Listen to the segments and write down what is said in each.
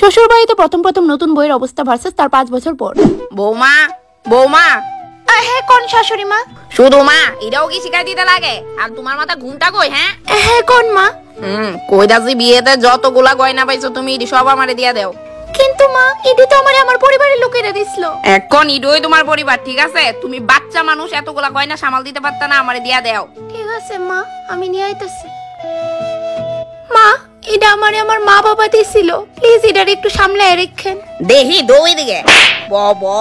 শ্বশুর বাড়িতে প্রথম প্রথম নতুন বইয়ের অবস্থা ভার্সেস তার 5 বছর পর। বৌমা বৌমা হ্যাঁ কোন শাশুড়ি মা? শুধু মা এটাও কি শিখাই দিতে লাগে? আর তোমার মাথা ঘুমটা কই? হ্যাঁ কোন মা? কইতাছি বিয়েতে যতগুলা গয়না পাইছো তুমি এটি সব আমারে দিয়া দাও। কিন্তু মা এটি তো আমার পরিবারের লোকেরা দিছিল। এখন ইডোই তোমার পরিবার, ঠিক আছে? তুমি বাচ্চা মানুষ, এতগুলা গয়না সামাল দিতে পারতা না? আমারে দিয়া দাও। ঠিক আছে মা, আমি নিয়ে আইতাছি। মা এটা আমার মা বাবা দিছিল, প্লিজ এটার একটু সামলায় রাখেন। দেখি দই দিকে বাবা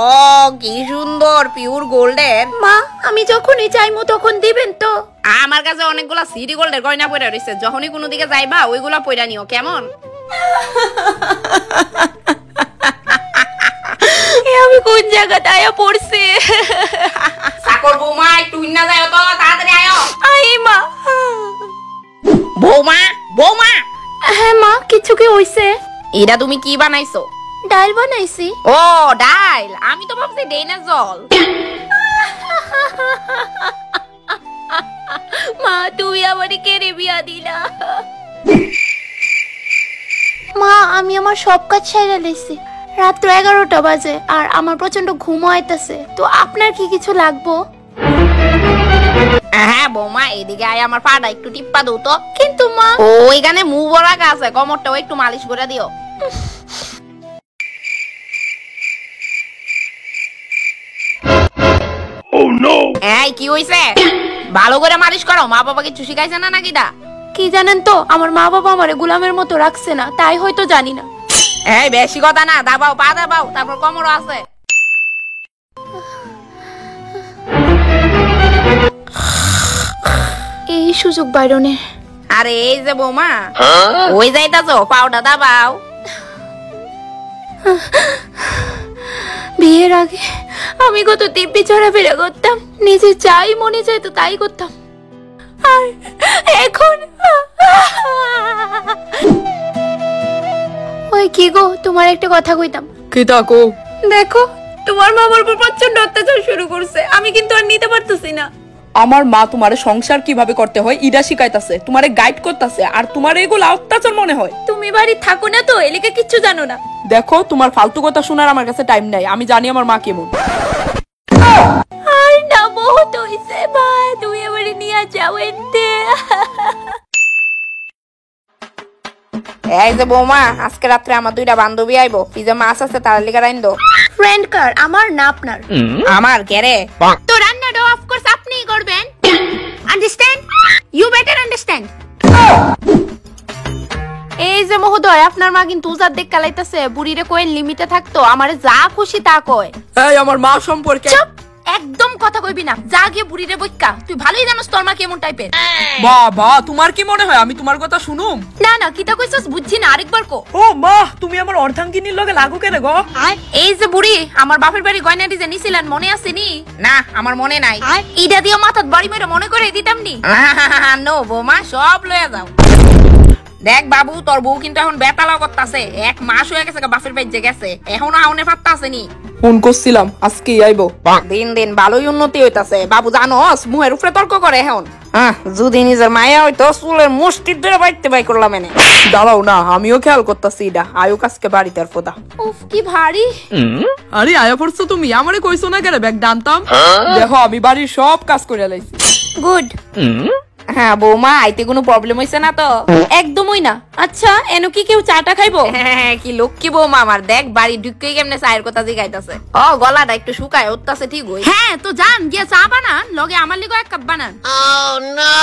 কি সুন্দর পিওর গোল্ডের। মা আমি যখনই চাইমু তখন দিবেন তো? আমার কাছে অনেকগুলা সিটি গোল্ডের গয়না পড়ে রইছে, যখনই কোনো দিকে যাইবা ওইগুলা পয়রা নিও, কেমন? আমি কোন জায়গাতে আয়া পড়ছি? সাকর বৌমা একটু না যাও তো, তাড়াতাড়ি আয়ো। আই মা। বৌমা বৌমা। হ্যাঁ মা, কিছু কি হইছে? এটা তুমি কি বানাইছো? ডাল বানাইছি। ও ডাল, আমি তো ভাবছি ডেনা জল। মা তুমি আমারে কেড়ে বিয়া দিলা। মা আমি আমার সব কাজ সাইরা লইছি, রাত 11টা বাজে আর আমার প্রচন্ড ঘুম আইতাছে, তো আপনার কি কিছু লাগবো? হ্যাঁ বৌমা এদিকে আয়, আমার পাটা একটু টিপ্পা দাও তো। কিন্তু মা ওইখানে মুভ রাখা আছে, কোমরটাও একটু মালিশ করে দিও। এই কি হইছে? ভালো করে মালিশ করো, মা বাবা কিছু শিখাইছে না নাকি? কি জানেন তো, আমার মা বাবা আমারে গোলামের মতো রাখছে না, তাই হয়তো জানি না। এই বেশি কথা না, দাবাও পা দাবাও, তারপর কোমরও আছে। এই সুযোগ বাইরনের। আরে এই যে বৌমা ওই যাইতাছো, পাউডার দাবাও। বিয়ের আগে আমি কত দিব্যি চড়াফেরা করতাম, নিজে চাই মনে চাইতো তাই করতাম, আর এখন ওই কি গো, তোমার একটা কথা কইতাম। কি তাকো? দেখো তোমার মা আমার উপর প্রচন্ড অত্যাচার শুরু করছে, আমি কিন্তু আর নিতে পারতেছি না। আমার মা তোমারে সংসার কিভাবে করতে হয় ইডা শিখাইতাছে, তোমারে গাইড করতেছে, আর তোমার এগুলো অত্যাচার মনে হয়। তুমি বাড়ি থাকো না তো, এলাকা কিচ্ছু জানো না। দেখো তোমার ফালতু কথা শোনার আমার কাছে টাইম নাই, আমি জানি আমার মা কেমন। আর না বহুত হইছে ভাই, তুমি আমারে নিয়ে যাও এতে। এই যে বৌমা আজকে রাত্রে আমার দুইটা বান্ধবী আইবো, পিজা মাছ আছে তার লিগা রাইন দো। ফ্রেন্ড কার, আমার না আপনার? আমার কেরে? তো রান্নাটা অফ কোর্স আপনিই করবেন, আন্ডারস্ট্যান্ড? You better understand. এই যে মহোদয়, আপনার মা কিন্তু উজার দেখ কালাইতাছে, বুড়িরে কোয়েন লিমিটে থাকতো, আমারে যা খুশি তা কয়। এই আমার মা সম্পর্কে একদম কথা কইবি না, যা গিয়ে বুড়িরে বইক্কা, তুই ভালোই জানোস তোর মা কেমন টাইপের। বাবা তোমার কি মনে হয় আমি তোমার কথা শুনুম? না না, কিতা কইছস বুঝছি না, আরেকবার কো। ও মা তুমি আমার অর্ধাঙ্গিনীর লগে লাগু কেন গো? এই যে বুড়ি, আমার বাপের বাড়ি গয়নাটি যে নিছিলেন মনে আছে নি? না আমার মনে নাই। ইডা দিয়া মাথাত বাড়ি মেরে মনে করে দিতাম নি। নো বৌমা, সব লয়ে যাও। দেখ বাবু, তোর বউ কিন্তু এখন বেতালা করতাছে, 1 মাস হয়ে গেছে বাপের বাড়িতে গেছে, এখনো আউনে পাত্তা আসেনি। ফোন করছিলাম আজকে আইবো। দিন দিন ভালোই উন্নতি হইতাছে বাবু, জানোস মুহের উপরে তর্ক করে এখন। যদি নিজের মায়া হইতো চুলের মুষ্টির ধরে বাইতে বাই করলাম এনে। দাঁড়াও না, আমিও খেয়াল করতেছি এটা আয়ুক আজকে বাড়িতে আর ফোদা। উফ কি ভারী। আরে আয়া পড়ছো তুমি, আমারে কইছো না কেন ব্যাগ ডানতাম? দেখো আমি বাড়ির সব কাজ করে লাইছি। গুড। হ্যাঁ বৌমা, আইতে কোনো প্রবলেম হইছে না তো? একদমই না। আচ্ছা এনো কি কেউ চাটা খাইবো? হ্যাঁ কি লক্ষ্মী বৌমা আমার, দেখ বাড়ি ঢুকেই কেমনে চায়ের কথা জিগাইতাছে। ও গলাটা একটু শুকায় উঠতাছে ঠিক হই। হ্যাঁ তো যান গিয়া চা বানান, লগে আমার লিগো 1 কাপ বানান। Oh no!